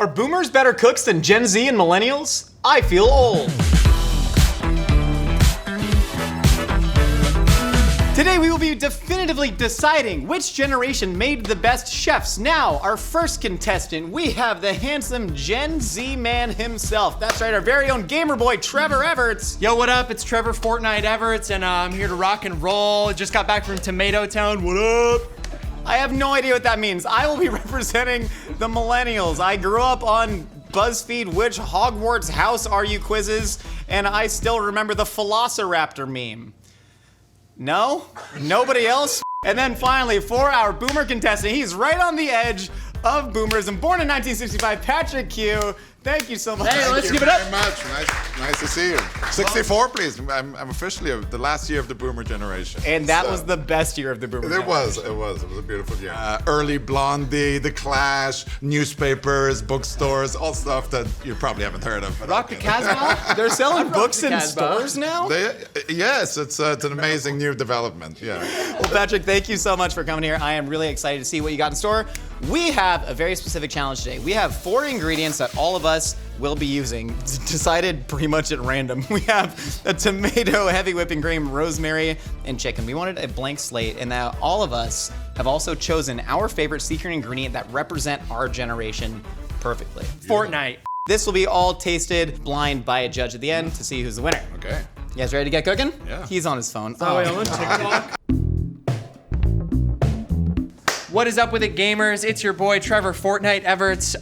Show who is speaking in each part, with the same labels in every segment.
Speaker 1: Are boomers better cooks than Gen Z and millennials? I feel old. Today we will be definitively deciding which generation made the best chefs. Now, our first contestant, we have the handsome Gen Z man himself. That's right, our very own gamer boy, Trevor Everts.
Speaker 2: Yo, what up? It's Trevor Fortnite Everts, and I'm here to rock and roll. Just got back from Tomato Town. What up?
Speaker 1: I have no idea what that means. I will be representing the millennials. I grew up on BuzzFeed, which Hogwarts house are you quizzes, and I still remember the Velociraptor meme. No? Nobody else? And then finally, for our boomer contestant, he's right on the edge of boomers and born in 1965, Patrick Q. Thank you so much.
Speaker 2: Hey, let's give it up.
Speaker 3: Thank you very much. Nice to see you. 64, please. I'm officially the last year of the boomer generation.
Speaker 1: And that was the best year of the boomer
Speaker 3: It
Speaker 1: generation.
Speaker 3: was. It was a beautiful year. Early Blondie, The Clash, newspapers, bookstores, all stuff that you probably haven't heard of.
Speaker 2: Rock the Casbah?
Speaker 1: They're selling books in
Speaker 2: Casbah.
Speaker 1: stores now?
Speaker 3: Yes, it's an amazing new development. Yeah.
Speaker 1: Well, Patrick, thank you so much for coming here. I am really excited to see what you got in store. We have a very specific challenge today. We have 4 ingredients that all of us will be using, decided pretty much at random. We have a tomato, heavy whipping cream, rosemary, and chicken. We wanted a blank slate, and now all of us have also chosen our favorite secret ingredient that represent our generation perfectly.
Speaker 2: Fortnite.
Speaker 1: This will be all tasted blind by a judge at the end to see who's the winner.
Speaker 3: Okay.
Speaker 1: You guys ready to get cooking?
Speaker 3: Yeah.
Speaker 1: He's on his phone.
Speaker 2: Oh, wait, on TikTok. What is up with it, gamers? It's your boy, Trevor Fortnite Everts.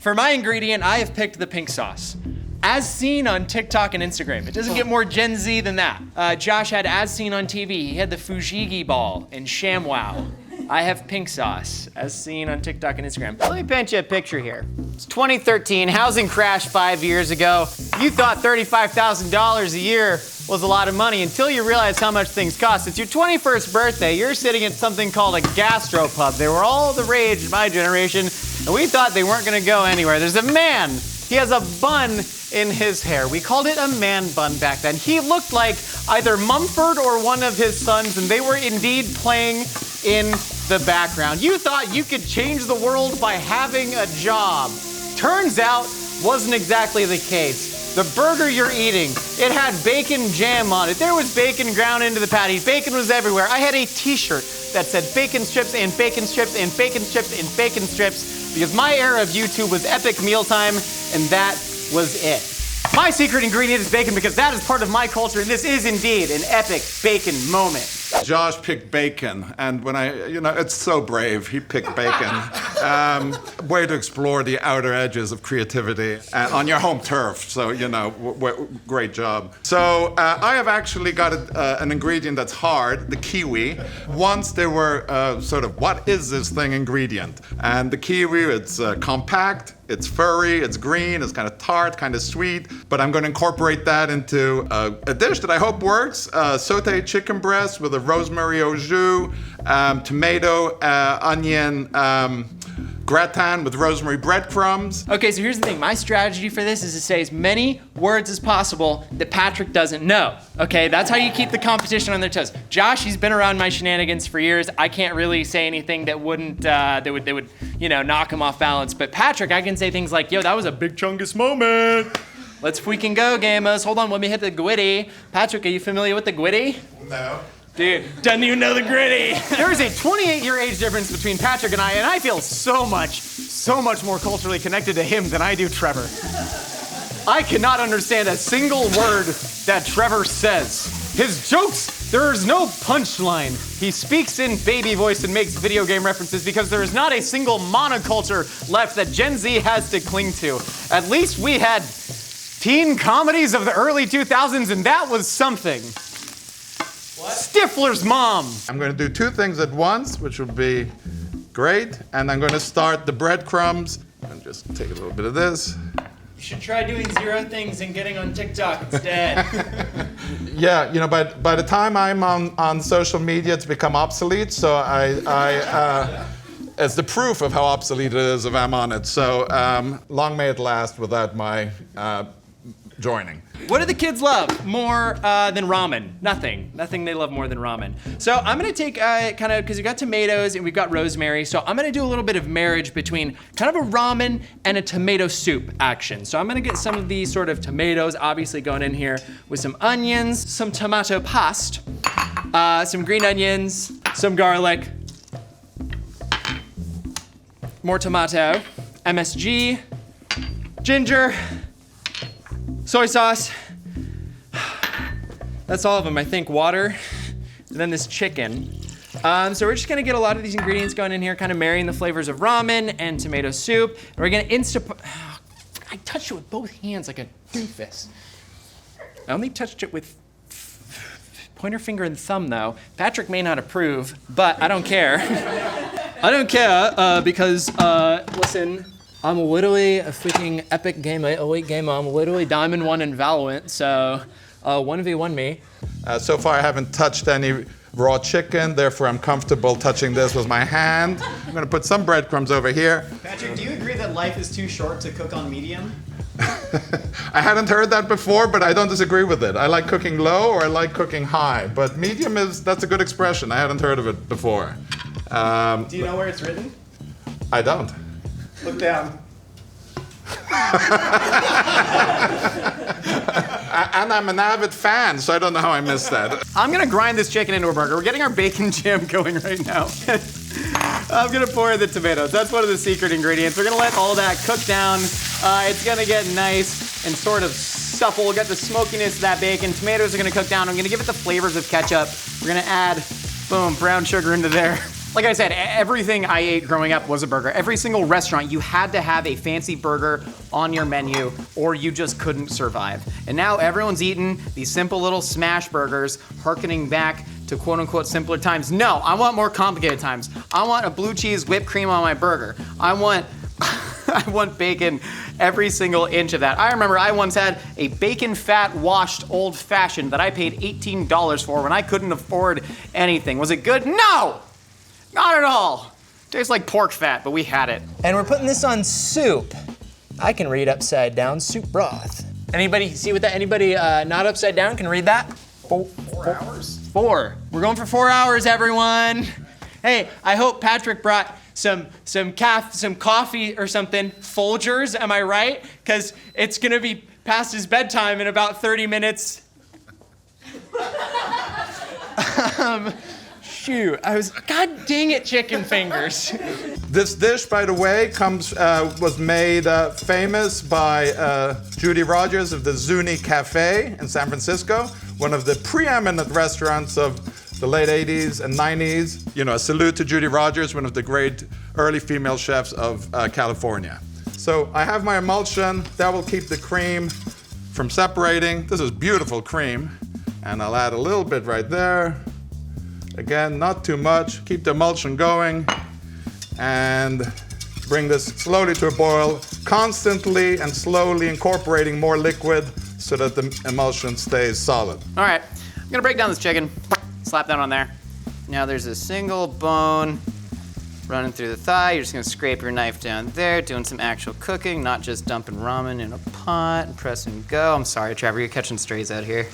Speaker 2: For my ingredient, I have picked the pink sauce. As seen on TikTok and Instagram. It doesn't get more Gen Z than that. Josh had as seen on TV. He had the Fujigi ball and ShamWow. I have pink sauce, as seen on TikTok and Instagram.
Speaker 1: Let me paint you a picture here. It's 2013, housing crashed 5 years ago. You thought $35,000 a year was a lot of money until you realized how much things cost. It's your 21st birthday, you're sitting at something called a gastropub. They were all the rage in my generation, and we thought they weren't gonna go anywhere. There's a man, he has a bun in his hair. We called it a man bun back then. He looked like either Mumford or one of his sons, and they were indeed playing in the background. You thought you could change the world by having a job. Turns out, wasn't exactly the case. The burger you're eating, it had bacon jam on it. There was bacon ground into the patties. Bacon was everywhere. I had a t-shirt that said bacon strips and bacon strips and bacon strips and bacon strips because my era of YouTube was epic mealtime, and that was it. My secret ingredient is bacon because that is part of my culture, and this is indeed an epic bacon moment.
Speaker 3: Josh picked bacon, and when it's so brave. He picked bacon. Way to explore the outer edges of creativity on your home turf. So, great job. So, I have actually got an ingredient that's hard, the kiwi. Once there were what is this thing ingredient? And the kiwi, it's compact. It's furry, it's green, it's kind of tart, kind of sweet, but I'm going to incorporate that into a dish that I hope works. Sauteed chicken breast with a rosemary au jus, tomato, onion, gratin with rosemary breadcrumbs.
Speaker 2: Okay, so here's the thing. My strategy for this is to say as many words as possible that Patrick doesn't know. Okay, that's how you keep the competition on their toes. Josh, he's been around my shenanigans for years. I can't really say anything that wouldn't, that would knock him off balance. But Patrick, I can say things like, yo, that was a big chungus moment. Let's freaking go, gamers. Hold on, let me hit the gwitty. Patrick, are you familiar with the gwitty?
Speaker 3: No.
Speaker 2: Dude, doesn't even know the gritty.
Speaker 1: There is a 28-year age difference between Patrick and I feel so much more culturally connected to him than I do Trevor. I cannot understand a single word that Trevor says. His jokes, there is no punchline. He speaks in baby voice and makes video game references because there is not a single monoculture left that Gen Z has to cling to. At least we had teen comedies of the early 2000s, and that was something. Stifler's mom.
Speaker 3: I'm going to do 2 things at once, which will be great. And I'm going to start the breadcrumbs. And just take a little bit of this.
Speaker 2: You should try doing 0 things and getting on TikTok instead.
Speaker 3: Yeah, by the time I'm on social media, it's become obsolete. So as the proof of how obsolete it is if I'm on it. So long may it last without my joining.
Speaker 2: What do the kids love more than ramen? Nothing. Nothing they love more than ramen. So I'm gonna take kind of, because we've got tomatoes and we've got rosemary, so I'm gonna do a little bit of marriage between kind of a ramen and a tomato soup action. So I'm gonna get some of these sort of tomatoes, obviously going in here with some onions, some tomato paste, some green onions, some garlic, more tomato, MSG, ginger, soy sauce. That's all of them, I think. Water, and then this chicken. So we're just gonna get a lot of these ingredients going in here, kind of marrying the flavors of ramen and tomato soup. And we're gonna I touched it with both hands like a doofus. I only touched it with pointer finger and thumb though. Patrick may not approve, but I don't care. I don't care because, listen, I'm literally a freaking epic gamer, elite gamer. I'm literally Diamond 1 in Valorant, so 1v1 me.
Speaker 3: So far I haven't touched any raw chicken, therefore I'm comfortable touching this with my hand. I'm gonna put some breadcrumbs over here.
Speaker 1: Patrick, do you agree that life is too short to cook on medium?
Speaker 3: I hadn't heard that before, but I don't disagree with it. I like cooking low or I like cooking high, but medium that's a good expression. I hadn't heard of it before.
Speaker 1: Do you know where it's written?
Speaker 3: I don't.
Speaker 1: Look down.
Speaker 3: And I'm an avid fan, so I don't know how I missed that.
Speaker 1: I'm gonna grind this chicken into a burger. We're getting our bacon jam going right now. I'm gonna pour in the tomatoes. That's one of the secret ingredients. We're gonna let all that cook down. It's gonna get nice and sort of supple. We'll get the smokiness of that bacon. Tomatoes are gonna cook down. I'm gonna give it the flavors of ketchup. We're gonna add, boom, brown sugar into there. Like I said, everything I ate growing up was a burger. Every single restaurant, you had to have a fancy burger on your menu or you just couldn't survive. And now everyone's eating these simple little smash burgers, hearkening back to quote unquote simpler times. No, I want more complicated times. I want a blue cheese whipped cream on my burger. I want bacon every single inch of that. I remember I once had a bacon fat washed old fashioned that I paid $18 for when I couldn't afford anything. Was it good? No! Not at all. Tastes like pork fat, but we had it.
Speaker 2: And we're putting this on soup. I can read upside down, soup broth. Anybody see what that, anybody not upside down can read that? 4
Speaker 1: hours?
Speaker 2: 4. We're going for 4 hours, everyone. Hey, I hope Patrick brought some coffee or something. Folgers, am I right? Because it's gonna be past his bedtime in about 30 minutes. Shoot, God dang it, chicken fingers.
Speaker 3: This dish, by the way, was made famous by Judy Rogers of the Zuni Cafe in San Francisco, one of the preeminent restaurants of the late 80s and 90s. You know, a salute to Judy Rogers, one of the great early female chefs of California. So I have my emulsion. That will keep the cream from separating. This is beautiful cream. And I'll add a little bit right there. Again, not too much. Keep the emulsion going and bring this slowly to a boil, constantly and slowly incorporating more liquid so that the emulsion stays solid.
Speaker 1: All right, I'm gonna break down this chicken, slap that on there. Now there's a single bone running through the thigh. You're just gonna scrape your knife down there, doing some actual cooking, not just dumping ramen in a pot and press and go. I'm sorry, Trevor, you're catching strays out here.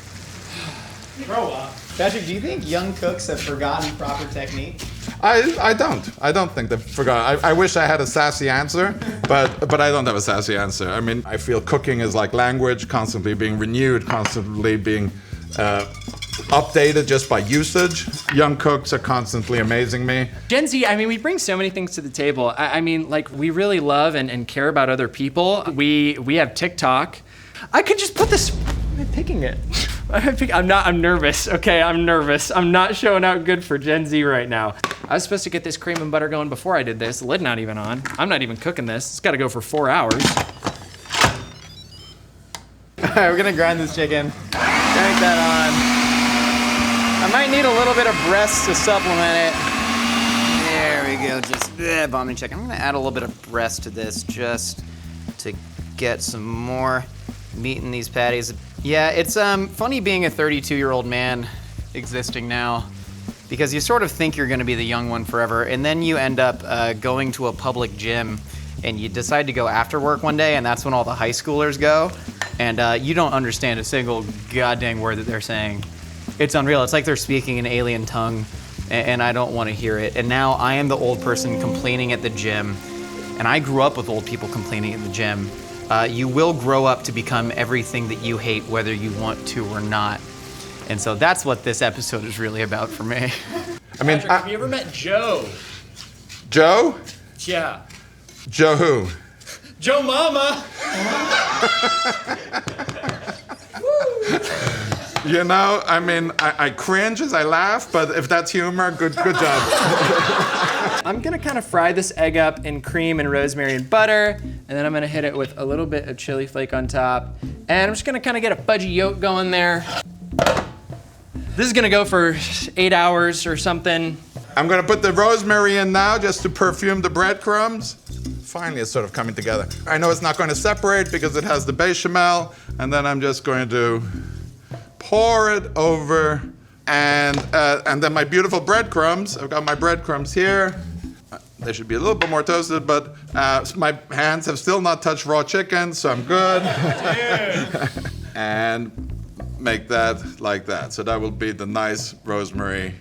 Speaker 1: Grow up. Patrick, do you think young cooks have forgotten proper technique?
Speaker 3: I don't think they've forgotten. I wish I had a sassy answer, but I don't have a sassy answer. I mean, I feel cooking is like language, constantly being renewed, constantly being updated just by usage. Young cooks are constantly amazing me.
Speaker 2: Gen Z, I mean, we bring so many things to the table. I mean, like, we really love and care about other people. We have TikTok. I could just put this, I'm picking it. I'm nervous, okay, I'm nervous. I'm not showing out good for Gen Z right now. I was supposed to get this cream and butter going before I did this. The lid not even on. I'm not even cooking this. It's gotta go for 4 hours.
Speaker 1: All right, we're gonna grind this chicken. Crank that on. I might need a little bit of breast to supplement it. There we go, just bombing chicken. I'm gonna add a little bit of breast to this just to get some more meat in these patties. Yeah, it's funny being a 32-year-old man existing now because you sort of think you're gonna be the young one forever, and then you end up going to a public gym and you decide to go after work one day, and that's when all the high schoolers go. and you don't understand a single goddamn word that they're saying. It's unreal. It's like they're speaking an alien tongue, and I don't want to hear it. And now I am the old person complaining at the gym, and I grew up with old people complaining at the gym. You will grow up to become everything that you hate, whether you want to or not. And so that's what this episode is really about for me.
Speaker 3: I mean,
Speaker 2: Patrick, have you ever met Joe?
Speaker 3: Joe?
Speaker 2: Yeah.
Speaker 3: Joe who?
Speaker 2: Joe Mama.
Speaker 3: You know, I mean, I cringe as I laugh, but if that's humor, good job.
Speaker 2: I'm gonna kind of fry this egg up in cream and rosemary and butter, and then I'm gonna hit it with a little bit of chili flake on top. And I'm just gonna kind of get a fudgy yolk going there. This is gonna go for 8 hours or something.
Speaker 3: I'm gonna put the rosemary in now just to perfume the breadcrumbs. Finally, it's sort of coming together. I know it's not going to separate because it has the bechamel, and then I'm just going to pour it over, and then my beautiful breadcrumbs. I've got my breadcrumbs here. They should be a little bit more toasted, but my hands have still not touched raw chicken, so I'm good. And make that like that. So that will be the nice rosemary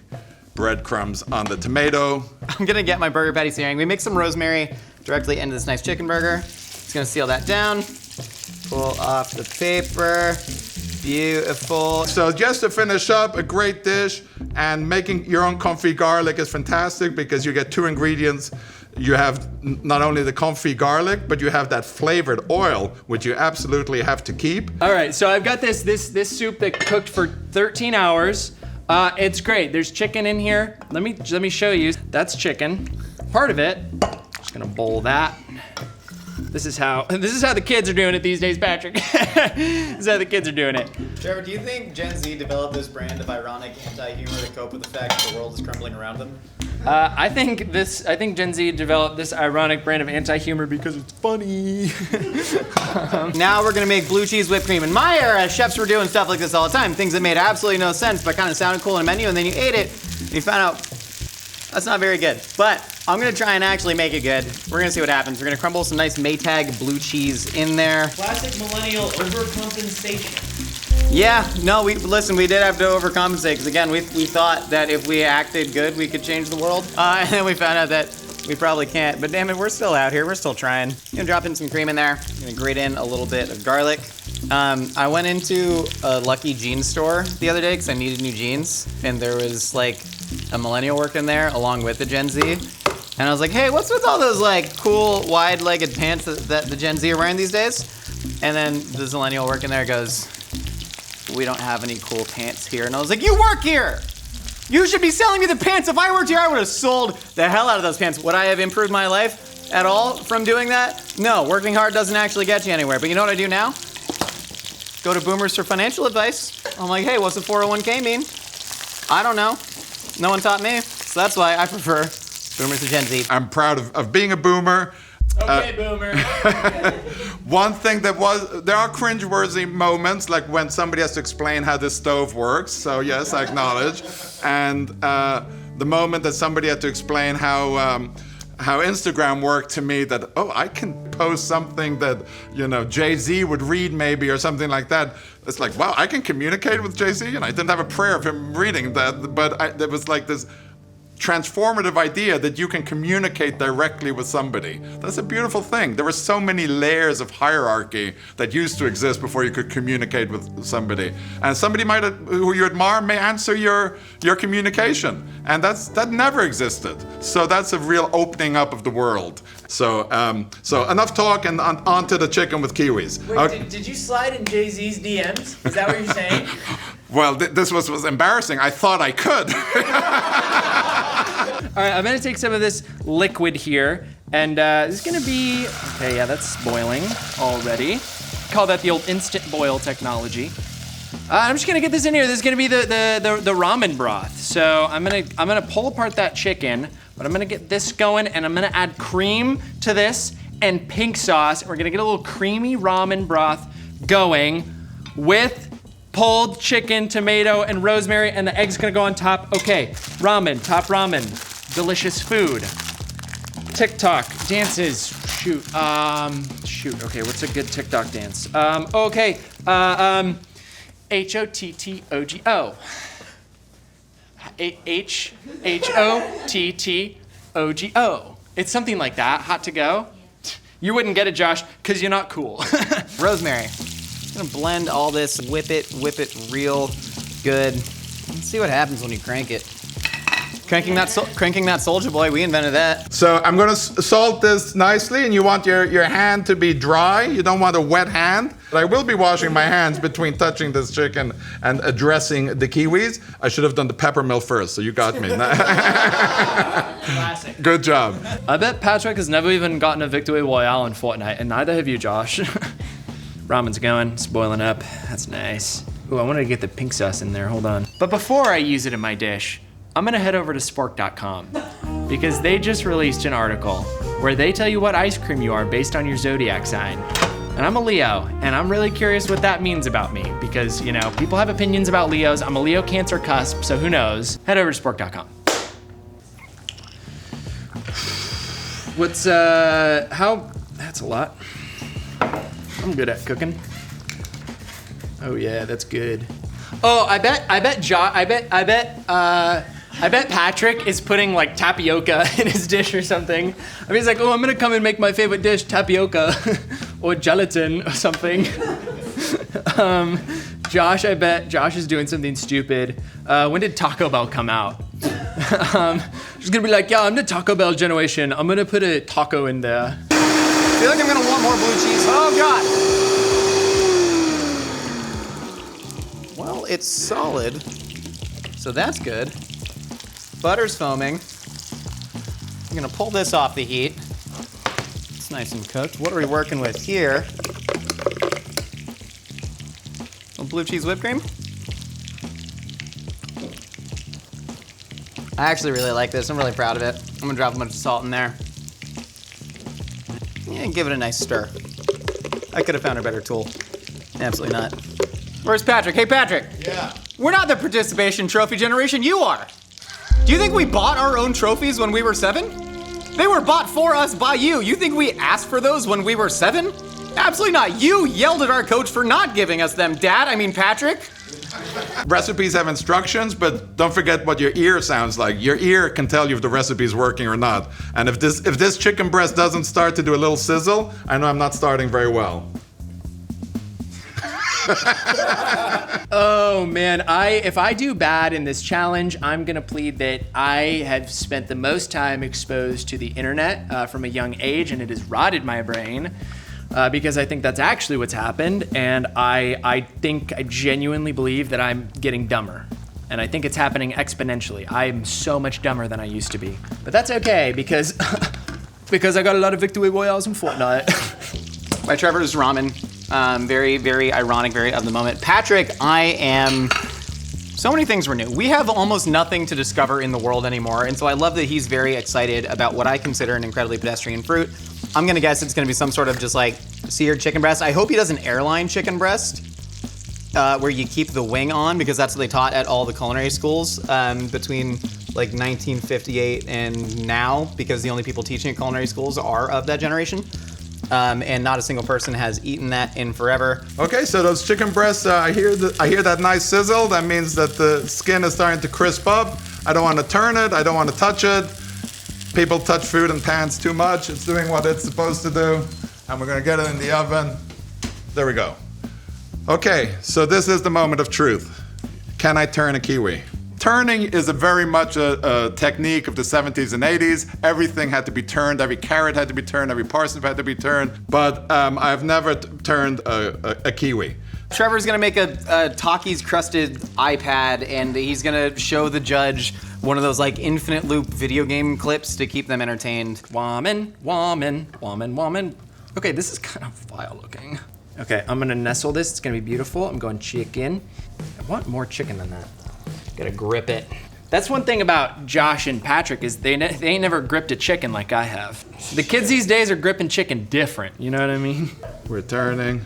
Speaker 3: breadcrumbs on the tomato.
Speaker 1: I'm gonna get my burger patty searing. We mix some rosemary directly into this nice chicken burger. Just gonna seal that down. Pull off the paper. Beautiful.
Speaker 3: So just to finish up, a great dish, and making your own confit garlic is fantastic because you get 2 ingredients. You have not only the confit garlic, but you have that flavored oil, which you absolutely have to keep.
Speaker 2: All right, so I've got this soup that cooked for 13 hours. It's great. There's chicken in here. Let me show you. That's chicken. Part of it. Just gonna bowl that. This is how the kids are doing it these days, Patrick. This is how the kids are doing it.
Speaker 1: Trevor, do you think Gen Z developed this brand of ironic anti-humor to cope with the fact that the world is crumbling around them?
Speaker 2: I think Gen Z developed this ironic brand of anti-humor because it's funny.
Speaker 1: Now we're gonna make blue cheese whipped cream. In my era, chefs were doing stuff like this all the time. Things that made absolutely no sense, but kind of sounded cool in a menu, and then you ate it, and you found out that's not very good. But I'm gonna try and actually make it good. We're gonna see what happens. We're gonna crumble some nice Maytag blue cheese in there.
Speaker 4: Classic millennial overcompensation.
Speaker 1: Yeah, no, we did have to overcompensate, because again, we thought that if we acted good, we could change the world. And then we found out that we probably can't, but damn it, we're still out here, we're still trying. I'm gonna drop in some cream in there. I'm gonna grate in a little bit of garlic. I went into a Lucky Jeans store the other day because I needed new jeans, and there was like a millennial working there along with the Gen Z. And I was like, hey, what's with all those like cool wide-legged pants that the Gen Z are wearing these days? And then this millennial working there goes, we don't have any cool pants here. And I was like, you work here! You should be selling me the pants. If I worked here, I would have sold the hell out of those pants. Would I have improved my life at all from doing that? No, working hard doesn't actually get you anywhere. But you know what I do now? Go to Boomers for financial advice. I'm like, hey, what's a 401k mean? I don't know. No one taught me. So that's why I prefer Boomers to Gen Z.
Speaker 3: I'm proud of being a boomer.
Speaker 2: Okay, boomer.
Speaker 3: One thing there are cringeworthy moments, like when somebody has to explain how this stove works. So yes, I acknowledge. And the moment that somebody had to explain how Instagram worked to me, that, oh, I can post something that, Jay-Z would read maybe, or something like that. It's like, wow, I can communicate with Jay-Z, and I didn't have a prayer of him reading that, but there was like this transformative idea that you can communicate directly with somebody. That's a beautiful thing. There were so many layers of hierarchy that used to exist before you could communicate with somebody. And somebody who you admire may answer your communication. And that never existed. So that's a real opening up of the world. So enough talk, and on to the chicken with kiwis.
Speaker 4: Wait, did you slide in Jay-Z's DMs? Is that what you're saying?
Speaker 3: Well, this was embarrassing. I thought I could.
Speaker 2: All right, I'm gonna take some of this liquid here, and this is gonna be, okay, yeah, that's boiling already. Call that the old instant boil technology. I'm just gonna get this in here. This is gonna be the ramen broth. So I'm gonna pull apart that chicken, but I'm gonna get this going, and I'm gonna add cream to this and pink sauce. And we're gonna get a little creamy ramen broth going with pulled chicken, tomato, and rosemary, and the egg's gonna go on top. Okay, top ramen, delicious food. TikTok dances. Shoot. Okay, what's a good TikTok dance? Okay. H-O-T-T-O-G-O. H-O-T-T-O-G-O. It's something like that. Hot to go. You wouldn't get it, Josh, because you're not cool.
Speaker 1: Rosemary. I'm gonna blend all this, whip it real good. Let's see what happens when you crank it. Cranking that Soulja Boy, we invented that.
Speaker 3: So I'm gonna salt this nicely, and you want your hand to be dry. You don't want a wet hand. But I will be washing my hands between touching this chicken and addressing the kiwis. I should have done the peppermill first, so you got me.
Speaker 2: Classic.
Speaker 3: Good job.
Speaker 2: I bet Patrick has never even gotten a victory royale in Fortnite, and neither have you, Josh. Ramen's going, it's boiling up. That's nice. Ooh, I wanted to get the pink sauce in there, hold on. But before I use it in my dish, I'm gonna head over to spork.com because they just released an article where they tell you what ice cream you are based on your zodiac sign. And I'm a Leo, and I'm really curious what that means about me because, you know, people have opinions about Leos. I'm a Leo Cancer cusp, so who knows? Head over to spork.com. What's, that's a lot. I'm good at cooking. Oh yeah, that's good. Oh, I bet Patrick is putting like tapioca in his dish or something. I mean, he's like, oh, I'm gonna come and make my favorite dish, tapioca, or gelatin or something. Josh, I bet Josh is doing something stupid. When did Taco Bell come out? She's gonna be like, yeah, I'm the Taco Bell generation. I'm gonna put a taco in there.
Speaker 1: I feel like I'm gonna want more blue cheese. Oh God. Well, it's solid, so that's good. Butter's foaming. I'm gonna pull this off the heat. It's nice and cooked. What are we working with here? A blue cheese whipped cream. I actually really like this. I'm really proud of it. I'm gonna drop a bunch of salt in there. Yeah, and give it a nice stir. I could have found a better tool. Absolutely not. Where's Patrick? Hey, Patrick.
Speaker 3: Yeah.
Speaker 1: We're not the participation trophy generation, you are. Do you think we bought our own trophies when we were 7? They were bought for us by you. You think we asked for those when we were 7? Absolutely not. You yelled at our coach for not giving us them, Patrick.
Speaker 3: Recipes have instructions, but don't forget what your ear sounds like. Your ear can tell you if the recipe is working or not. And if this chicken breast doesn't start to do a little sizzle, I know I'm not starting very well.
Speaker 2: Oh man, if I do bad in this challenge, I'm gonna plead that I have spent the most time exposed to the internet from a young age, and it has rotted my brain because I think that's actually what's happened, and I genuinely believe that I'm getting dumber, and I think it's happening exponentially. I'm so much dumber than I used to be, but that's okay because because I got a lot of victory royales in Fortnite.
Speaker 1: By Trevor's Ramen. Very, very ironic, very of the moment. Patrick, so many things were new. We have almost nothing to discover in the world anymore, and so I love that he's very excited about what I consider an incredibly pedestrian fruit. I'm gonna guess it's gonna be some sort of just like seared chicken breast. I hope he does an airline chicken breast, where you keep the wing on, because that's what they taught at all the culinary schools between like 1958 and now, because the only people teaching at culinary schools are of that generation. And not a single person has eaten that in forever.
Speaker 3: Okay, so those chicken breasts, I hear that nice sizzle. That means that the skin is starting to crisp up. I don't want to turn it. I don't want to touch it. People touch food in pans too much. It's doing what it's supposed to do. And we're gonna get it in the oven. There we go. Okay, so this is the moment of truth. Can I turn a kiwi? Turning is very much a technique of the 70s and 80s. Everything had to be turned. Every carrot had to be turned. Every parsnip had to be turned. But I've never turned a kiwi.
Speaker 1: Trevor's gonna make a Takis crusted iPad, and he's gonna show the judge one of those like infinite loop video game clips to keep them entertained.
Speaker 2: Woman, woman, woman, woman. Okay, this is kind of vile looking. Okay, I'm gonna nestle this. It's gonna be beautiful. I'm going chicken. I want more chicken than that. Gotta grip it. That's one thing about Josh and Patrick is they ain't never gripped a chicken like I have. The kids these days are gripping chicken different, you know what I mean?
Speaker 3: We're turning.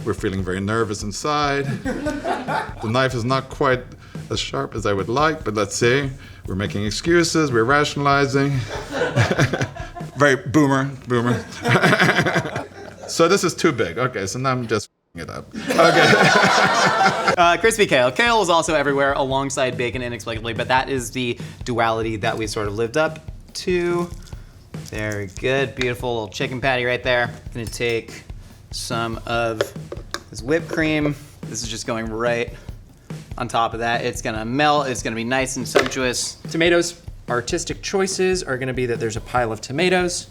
Speaker 3: We're feeling very nervous inside. The knife is not quite as sharp as I would like, but let's see. We're making excuses, we're rationalizing. Very boomer. So this is too big. Okay, so now I'm just f***ing it up. Okay.
Speaker 1: Crispy kale. Kale is also everywhere alongside bacon inexplicably, but that is the duality that we sort of lived up to. Very good, beautiful little chicken patty right there. Gonna take some of this whipped cream. This is just going right on top of that. It's gonna melt, it's gonna be nice and sumptuous.
Speaker 2: Tomatoes, artistic choices are gonna be that there's a pile of tomatoes.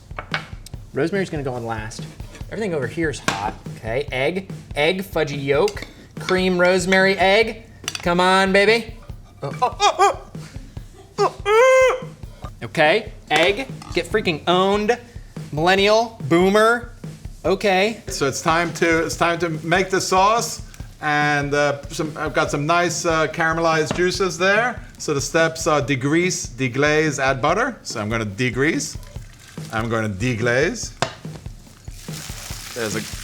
Speaker 2: Rosemary's gonna go on last. Everything over here is hot, okay? Egg, fudgy yolk, cream, rosemary, egg. Come on, baby. Okay, egg, get freaking owned. Millennial, boomer, okay.
Speaker 3: So it's time to make the sauce, and I've got some nice caramelized juices there. So the steps are degrease, deglaze, add butter. So I'm going to degrease. I'm going to deglaze.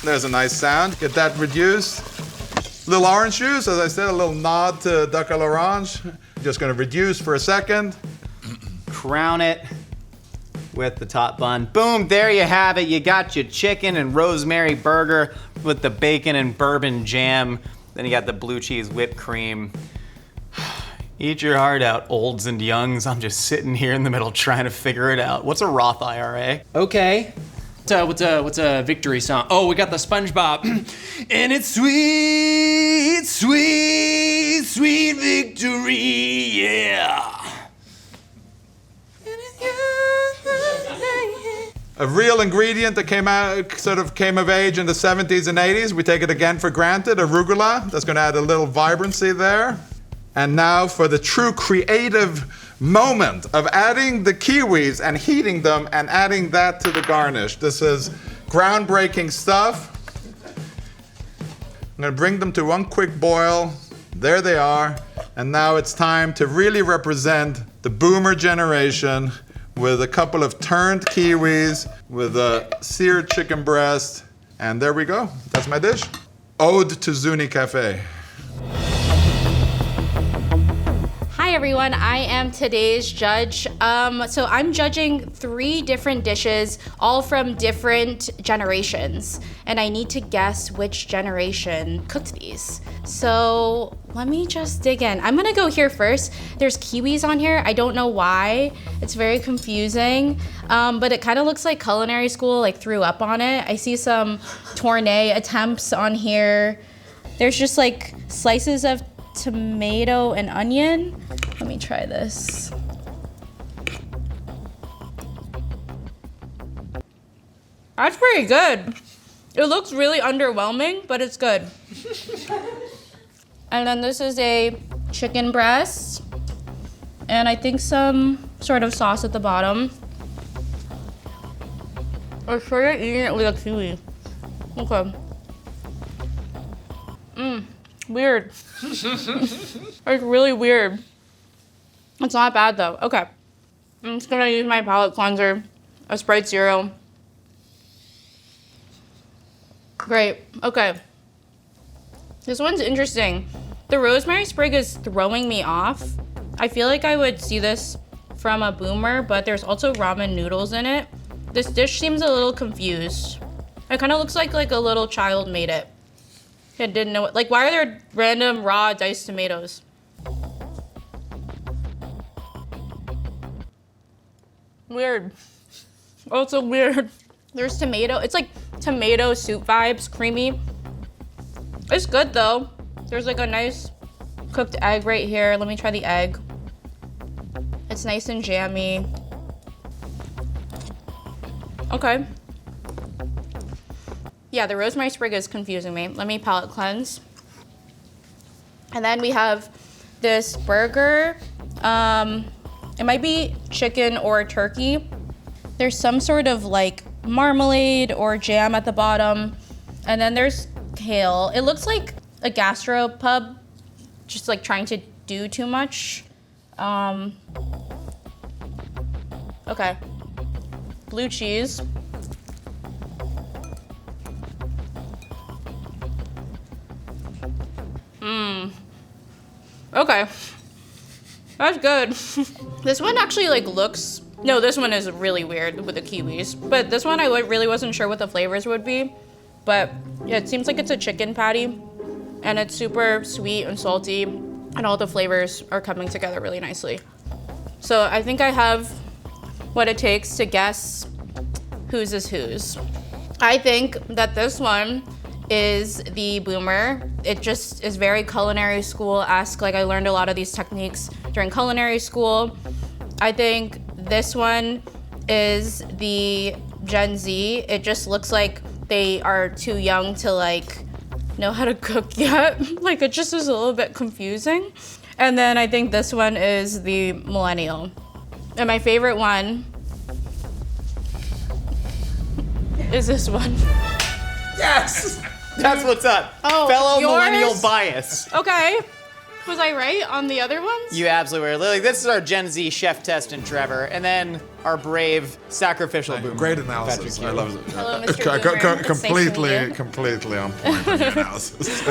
Speaker 3: There's a nice sound. Get that reduced. Little orange juice, as I said, a little nod to Duck à l'Orange. Just going to reduce for a second.
Speaker 1: Crown it with the top bun. Boom, there you have it. You got your chicken and rosemary burger with the bacon and bourbon jam. Then you got the blue cheese whipped cream. Eat your heart out, olds and youngs. I'm just sitting here in the middle trying to figure it out. What's a Roth IRA?
Speaker 2: Okay. What's a victory song? Oh, we got the SpongeBob. And it's sweet, sweet, sweet victory, yeah.
Speaker 3: A real ingredient that came of age in the 70s and 80s. We take it again for granted, arugula. That's going to add a little vibrancy there. And now for the true creative moment of adding the kiwis and heating them and adding that to the garnish. This is groundbreaking stuff. I'm going to bring them to one quick boil. There they are. And now it's time to really represent the boomer generation with a couple of turned kiwis, with a seared chicken breast. And there we go. That's my dish. Ode to Zuni Cafe.
Speaker 5: Hi everyone, I am today's judge. So I'm judging 3 different dishes, all from different generations, and I need to guess which generation cooked these. So let me just dig in. I'm gonna go here first. There's kiwis on here. I don't know why. It's very confusing, but it kind of looks like culinary school like threw up on it. I see some tournée attempts on here. There's just like slices of tomato and onion. Let me try this. That's pretty good. It looks really underwhelming, but it's good. And then this is a chicken breast, and I think some sort of sauce at the bottom. I started eating it with a kiwi. Okay. Weird. It's really weird. It's not bad though. Okay. I'm just gonna use my palette cleanser, a Sprite Zero. Great. Okay. This one's interesting. The rosemary sprig is throwing me off. I feel like I would see this from a boomer, but there's also ramen noodles in it. This dish seems a little confused. It kind of looks like a little child made it. I didn't know it. Like, why are there random raw diced tomatoes? Weird. Also weird. There's tomato. It's like tomato soup vibes, creamy. It's good though. There's like a nice cooked egg right here. Let me try the egg. It's nice and jammy. Okay. Yeah, the rosemary sprig is confusing me. Let me palate cleanse. And then we have this burger. It might be chicken or turkey. There's some sort of like marmalade or jam at the bottom. And then there's kale. It looks like a gastropub, just like trying to do too much. Okay. Blue cheese. Okay. That's good. This one actually like looks No, this one is really weird with the kiwis. But this one, really wasn't sure what the flavors would be. But yeah, it seems like it's a chicken patty. And it's super sweet and salty. And all the flavors are coming together really nicely. So I think I have what it takes to guess whose is whose. I think that this one is the boomer. It just is very culinary school-esque. Like, I learned a lot of these techniques during culinary school. I think this one is the Gen Z. It just looks like they are too young to like know how to cook yet. Like, it just is a little bit confusing. And then I think this one is the Millennial. And my favorite one is this one.
Speaker 1: Yes! That's what's up.
Speaker 5: Oh,
Speaker 1: Fellow
Speaker 5: yours?
Speaker 1: millennial bias.
Speaker 5: Okay. Was I right on the other ones?
Speaker 1: You absolutely were. Lily, this is our Gen Z chef test and Trevor, and then our brave sacrificial boomer.
Speaker 3: Great analysis.
Speaker 1: Patrick
Speaker 3: I love it.
Speaker 5: Hello, Mr. Boomer. It's nice to meet you.
Speaker 3: Completely on point on your analysis.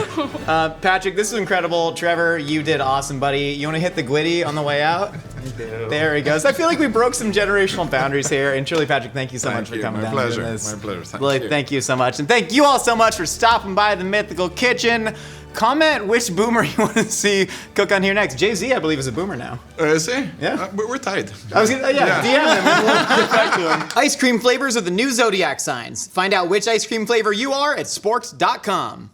Speaker 1: Patrick, this is incredible. Trevor, you did awesome, buddy. You want to hit the glitty on the way out? I do. There he goes. I feel like we broke some generational boundaries here. And truly, Patrick, thank you so much for coming down.
Speaker 3: My pleasure.
Speaker 1: And doing this.
Speaker 3: My pleasure. Thank
Speaker 1: Lily,
Speaker 3: you.
Speaker 1: thank you so much. And thank you all so much for stopping by the Mythical Kitchen. Comment which boomer you want to see cook on here next. Jay-Z, I believe, is a boomer now.
Speaker 3: Is he?
Speaker 1: Yeah.
Speaker 3: We're tight.
Speaker 1: I was gonna, DM him and we'll get back to him. Ice cream flavors are the new zodiac signs. Find out which ice cream flavor you are at sporks.com.